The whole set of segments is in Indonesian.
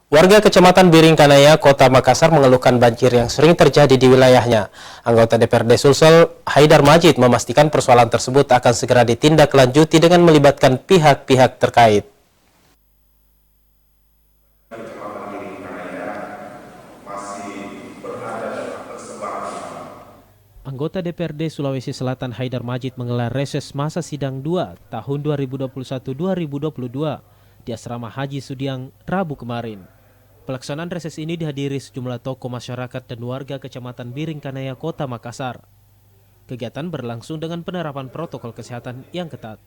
Warga Kecamatan Biringkanaya, Kota Makassar mengeluhkan banjir yang sering terjadi di wilayahnya. Anggota DPRD Sulsel, Haidar Majid, memastikan persoalan tersebut akan segera ditindaklanjuti dengan melibatkan pihak-pihak terkait. Anggota DPRD Sulawesi Selatan Haidar Majid menggelar reses masa sidang 2 tahun 2021-2022 di Asrama Haji Sudiang, Rabu kemarin. Pelaksanaan reses ini dihadiri sejumlah tokoh masyarakat dan warga Kecamatan Biringkanaya, Kota Makassar. Kegiatan berlangsung dengan penerapan protokol kesehatan yang ketat.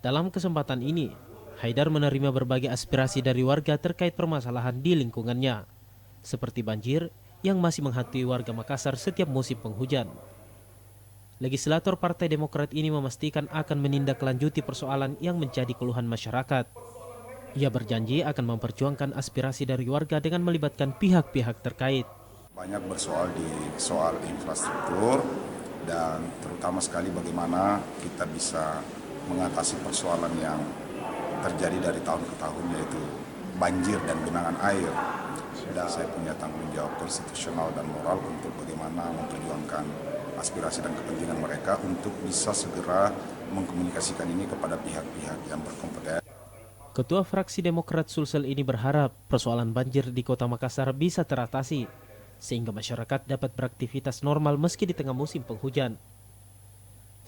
Dalam kesempatan ini, Haidar menerima berbagai aspirasi dari warga terkait permasalahan di lingkungannya, seperti banjir yang masih menghantui warga Makassar setiap musim penghujan. Legislator Partai Demokrat ini memastikan akan menindaklanjuti persoalan yang menjadi keluhan masyarakat. Ia berjanji akan memperjuangkan aspirasi dari warga dengan melibatkan pihak-pihak terkait. Banyak bersoal di soal infrastruktur dan terutama sekali bagaimana kita bisa mengatasi persoalan yang terjadi dari tahun ke tahun, yaitu banjir dan genangan air. Dan saya punya tanggung jawab konstitusional dan moral untuk bagaimana memperjuangkan aspirasi dan kepentingan mereka untuk bisa segera mengkomunikasikan ini kepada pihak-pihak yang berkompeten. Ketua fraksi Demokrat Sulsel ini berharap persoalan banjir di Kota Makassar bisa teratasi, sehingga masyarakat dapat beraktivitas normal meski di tengah musim penghujan.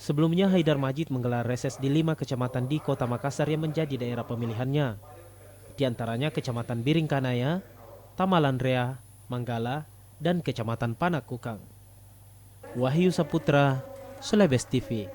Sebelumnya Haidar Majid menggelar reses di 5 kecamatan di Kota Makassar yang menjadi daerah pemilihannya. Di antaranya Kecamatan Biringkanaya, Tamalan Rea, Manggala, dan Kecamatan Panakukang. Wahyu Saputra, Celebes TV.